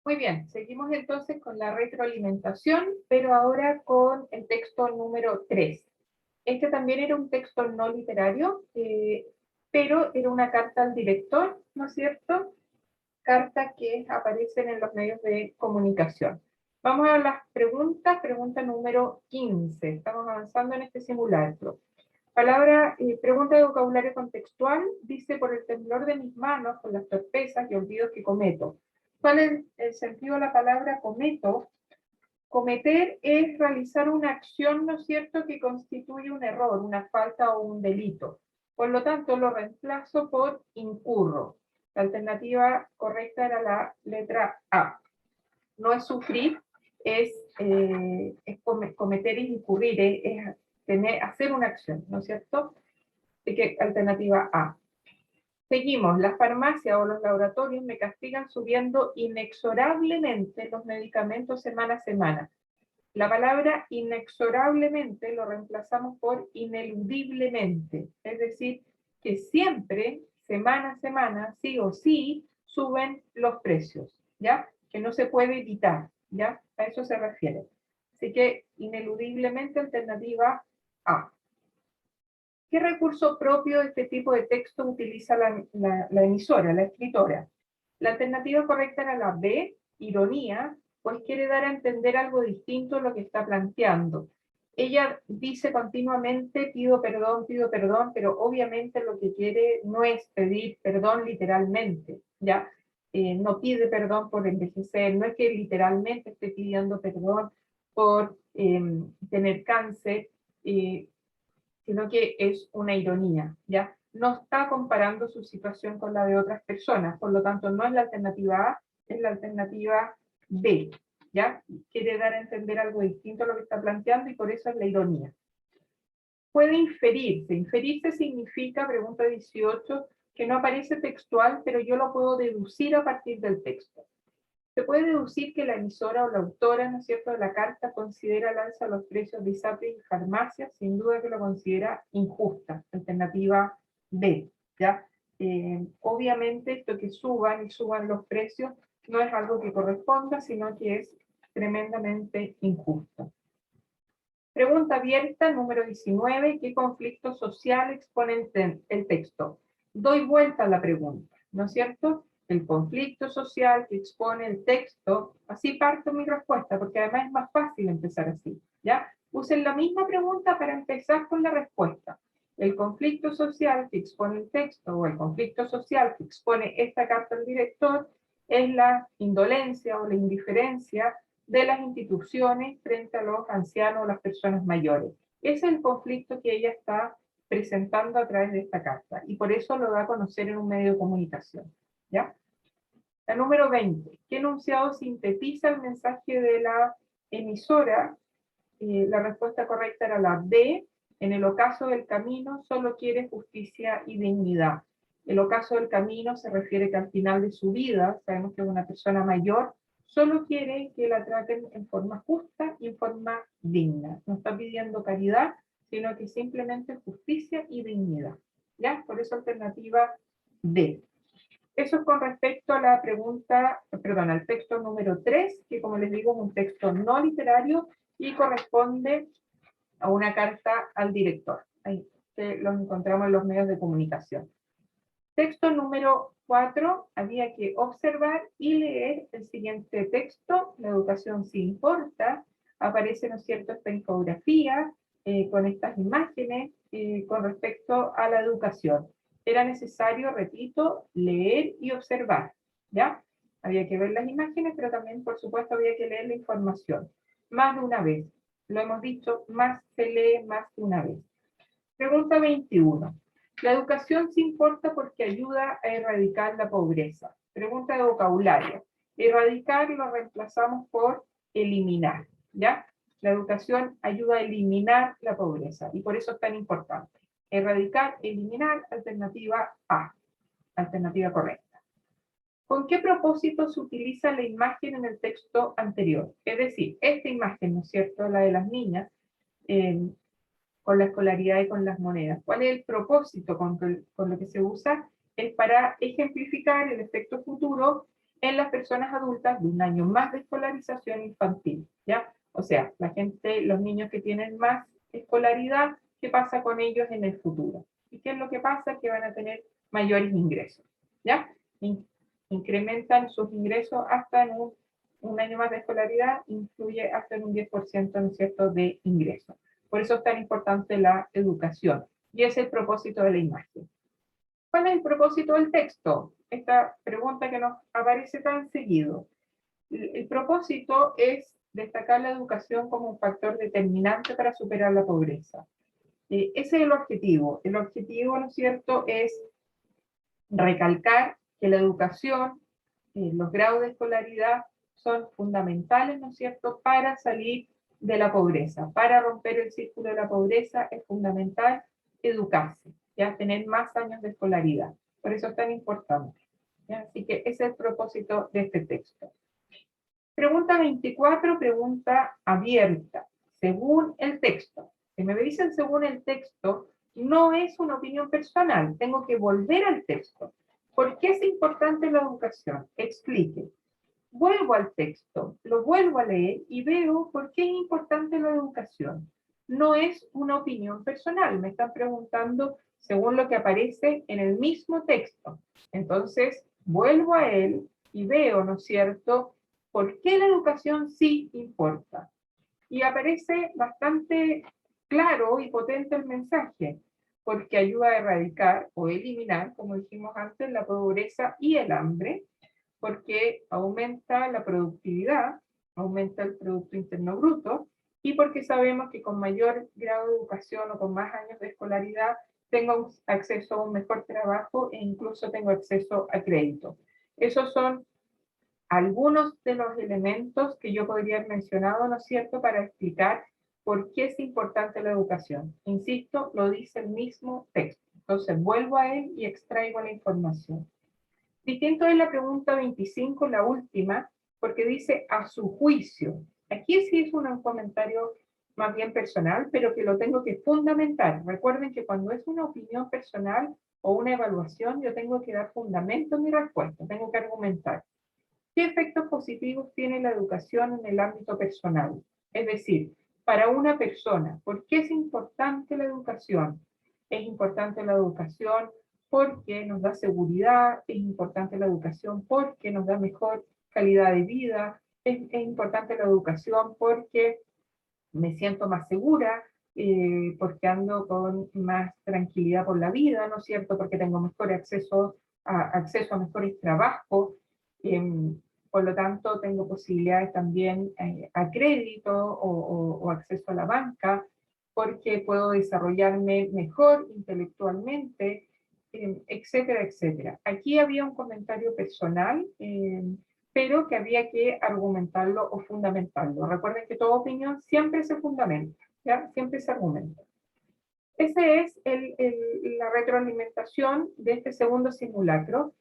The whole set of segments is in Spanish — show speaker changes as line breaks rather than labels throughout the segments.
Muy bien, seguimos entonces con la retroalimentación, pero ahora con el texto número 3. Este también era un texto no literario, pero era una carta al director, ¿no es cierto? Carta que aparecen en los medios de comunicación. Vamos a las preguntas, pregunta número 15. Estamos avanzando en este simulacro. Pregunta de vocabulario contextual, dice: por el temblor de mis manos, por las torpezas y olvidos que cometo. ¿Cuál es el sentido de la palabra cometo? Cometer es realizar una acción, ¿no es cierto?, que constituye un error, una falta o un delito. Por lo tanto, lo reemplazo por incurro. La alternativa correcta era la letra A. No es sufrir, es cometer y incurrir, es hacer una acción, ¿no es cierto? Así que alternativa A. Seguimos, las farmacias o los laboratorios me castigan subiendo inexorablemente los medicamentos semana a semana. La palabra inexorablemente lo reemplazamos por ineludiblemente, es decir, que siempre, semana a semana, sí o sí, suben los precios, ¿ya? Que no se puede evitar, ¿ya? A eso se refiere. Así que ineludiblemente, alternativa A. ¿Qué recurso propio de este tipo de texto utiliza la emisora, la escritora? La alternativa correcta era la B, ironía, pues quiere dar a entender algo distinto a lo que está planteando. Ella dice continuamente pido perdón, pero obviamente lo que quiere no es pedir perdón literalmente, ¿ya? No pide perdón por envejecer, no es que literalmente esté pidiendo perdón por tener cáncer, sino que es una ironía, ¿ya? No está comparando su situación con la de otras personas, por lo tanto no es la alternativa A, es la alternativa B, ¿ya? Quiere dar a entender algo distinto a lo que está planteando y por eso es la ironía. Puede inferirse. Inferirse significa, pregunta 18, que no aparece textual, pero yo lo puedo deducir a partir del texto. Se puede deducir que la emisora o la autora, ¿no es cierto?, de la carta considera el alza de los precios de ISAPRE y farmacias, sin duda que lo considera injusta. Alternativa B, ¿ya? Obviamente esto que suban y suban los precios no es algo que corresponda, sino que es tremendamente injusto. Pregunta abierta, número 19. ¿Qué conflicto social expone el texto? Doy vuelta a la pregunta, ¿no es cierto? El conflicto social que expone el texto, así parto mi respuesta, porque además es más fácil empezar así, ¿ya? Usen la misma pregunta para empezar con la respuesta. El conflicto social que expone el texto o el conflicto social que expone esta carta al director es la indolencia o la indiferencia de las instituciones frente a los ancianos o las personas mayores. Ese es el conflicto que ella está presentando a través de esta carta y por eso lo da a conocer en un medio de comunicación, ¿ya? La número 20. ¿Qué enunciado sintetiza el mensaje de la emisora? La respuesta correcta era la B. En el ocaso del camino solo quiere justicia y dignidad. El ocaso del camino se refiere que al final de su vida, sabemos que es una persona mayor, solo quiere que la traten en forma justa y en forma digna. No está pidiendo caridad, sino que simplemente justicia y dignidad. ¿Ya? Por eso alternativa B. Eso es con respecto a la pregunta, perdón, al texto número 3, que como les digo es un texto no literario y corresponde a una carta al director. Ahí los encontramos en los medios de comunicación. Texto número 4, había que observar y leer el siguiente texto: la educación sí importa. Aparece, ¿no es cierto?, esta infografía con estas imágenes con respecto a la educación. Era necesario, repito, leer y observar, ¿ya? Había que ver las imágenes, pero también, por supuesto, había que leer la información. Más de una vez. Lo hemos dicho, más se lee más de una vez. Pregunta 21. La educación sí importa porque ayuda a erradicar la pobreza. Pregunta de vocabulario. Erradicar lo reemplazamos por eliminar, ¿ya? La educación ayuda a eliminar la pobreza y por eso es tan importante. Erradicar, eliminar, alternativa A, alternativa correcta. ¿Con qué propósito se utiliza la imagen en el texto anterior? Es decir, esta imagen, ¿no es cierto?, la de las niñas, con la escolaridad y con las monedas. ¿Cuál es el propósito con lo que se usa? Es para ejemplificar el efecto futuro en las personas adultas de un año más de escolarización infantil, ¿ya? O sea, los niños que tienen más escolaridad, ¿qué pasa con ellos en el futuro? ¿Y qué es lo que pasa? Que van a tener mayores ingresos, ¿ya? Incrementan sus ingresos hasta en un año más de escolaridad, influye hasta en un 10%, ¿no es cierto?, de ingresos. Por eso es tan importante la educación. Y ese es el propósito de la imagen. ¿Cuál es el propósito del texto? Esta pregunta que nos aparece tan seguido. El propósito es destacar la educación como un factor determinante para superar la pobreza. Ese es el objetivo. El objetivo, ¿no es cierto?, es recalcar que la educación, los grados de escolaridad son fundamentales, ¿no es cierto?, para salir de la pobreza. Para romper el círculo de la pobreza es fundamental educarse, ya tener más años de escolaridad. Por eso es tan importante. ¿Ya? Así que ese es el propósito de este texto. Pregunta 24, pregunta abierta. Según el texto. Si me dicen según el texto, no es una opinión personal. Tengo que volver al texto. ¿Por qué es importante la educación? Explique. Vuelvo al texto, lo vuelvo a leer y veo por qué es importante la educación. No es una opinión personal. Me están preguntando según lo que aparece en el mismo texto. Entonces, vuelvo a él y veo, ¿no es cierto?, por qué la educación sí importa. Y aparece bastante claro y potente el mensaje, porque ayuda a erradicar o eliminar, como dijimos antes, la pobreza y el hambre, porque aumenta la productividad, aumenta el Producto Interno Bruto, y porque sabemos que con mayor grado de educación o con más años de escolaridad tengo acceso a un mejor trabajo e incluso tengo acceso a crédito. Esos son algunos de los elementos que yo podría haber mencionado, ¿no es cierto?, para explicar por qué es importante la educación. Insisto, lo dice el mismo texto. Entonces vuelvo a él y extraigo la información. Distinto es la pregunta 25, la última, porque dice a su juicio. Aquí sí es un comentario más bien personal, pero que lo tengo que fundamentar. Recuerden que cuando es una opinión personal o una evaluación, yo tengo que dar fundamento en mi respuesta, tengo que argumentar. ¿Qué efectos positivos tiene la educación en el ámbito personal? Es decir, para una persona, ¿por qué es importante la educación? Es importante la educación porque nos da seguridad, es importante la educación porque nos da mejor calidad de vida, es importante la educación porque me siento más segura, porque ando con más tranquilidad por la vida, ¿no es cierto? Porque tengo mejor acceso a mejores trabajos, eh, por lo tanto tengo posibilidades también a crédito o acceso a la banca, porque puedo desarrollarme mejor intelectualmente, etcétera, etcétera. Aquí había un comentario personal, pero que había que argumentarlo o fundamentarlo. Recuerden que toda opinión siempre se fundamenta, ¿ya? Siempre se argumenta. Esa es la retroalimentación de este segundo simulacro.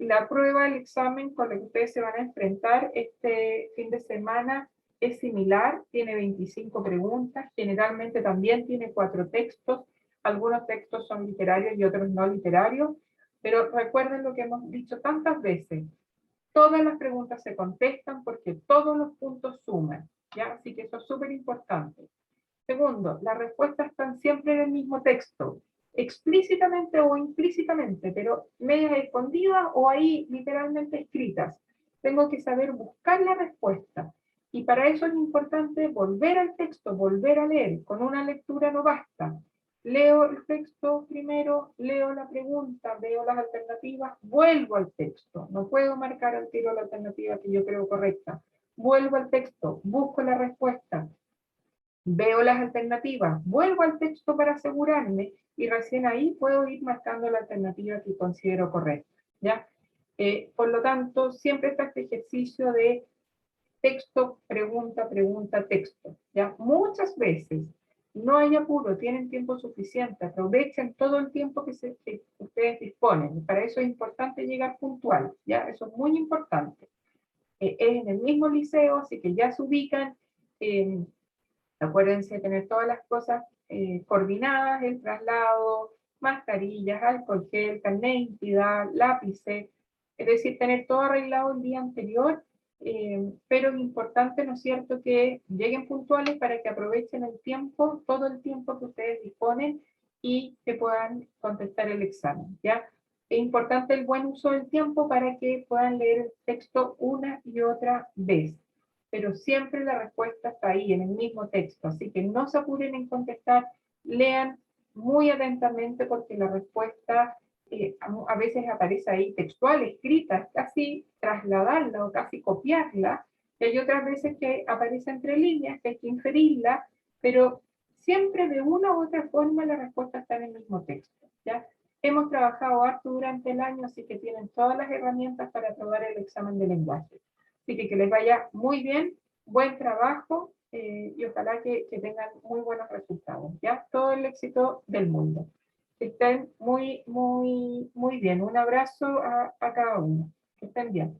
La prueba, el examen con el que ustedes se van a enfrentar este fin de semana es similar, tiene 25 preguntas, generalmente también tiene 4 textos, algunos textos son literarios y otros no literarios, pero recuerden lo que hemos dicho tantas veces, todas las preguntas se contestan porque todos los puntos suman, ¿ya? Así que eso es súper importante. Segundo, las respuestas están siempre en el mismo texto, explícitamente o implícitamente, pero medias escondidas o ahí literalmente escritas. Tengo que saber buscar la respuesta. Y para eso es importante volver al texto, volver a leer. Con una lectura no basta. Leo el texto primero, leo la pregunta, veo las alternativas, vuelvo al texto. No puedo marcar al tiro la alternativa que yo creo correcta. Vuelvo al texto, busco la respuesta, veo las alternativas, vuelvo al texto para asegurarme y recién ahí puedo ir marcando la alternativa que considero correcta, ¿ya? Por lo tanto, siempre está este ejercicio de texto, pregunta, pregunta, texto, ¿ya? Muchas veces no hay apuro, tienen tiempo suficiente, aprovechen todo el tiempo que ustedes disponen. Para eso es importante llegar puntual, ¿ya? Eso es muy importante. Es en el mismo liceo, así que ya se ubican. Acuérdense de tener todas las cosas coordinadas, el traslado, mascarillas, alcohol gel, carnet de identidad, lápices, Es decir, tener todo arreglado el día anterior, pero es importante, ¿no es cierto?, que lleguen puntuales para que aprovechen el tiempo, todo el tiempo que ustedes disponen y que puedan contestar el examen, ¿ya? Es importante el buen uso del tiempo para que puedan leer el texto una y otra vez, pero siempre la respuesta está ahí, en el mismo texto, así que no se apuren en contestar, lean muy atentamente porque la respuesta a veces aparece ahí textual, escrita, casi trasladarla o casi copiarla, y hay otras veces que aparece entre líneas, que hay que inferirla, pero siempre de una u otra forma la respuesta está en el mismo texto, ¿ya? Hemos trabajado harto durante el año, así que tienen todas las herramientas para aprobar el examen de lenguaje. Así que les vaya muy bien, buen trabajo y ojalá que tengan muy buenos resultados, ¿ya? Todo el éxito del mundo. Que estén muy bien. Un abrazo a cada uno. Que estén bien.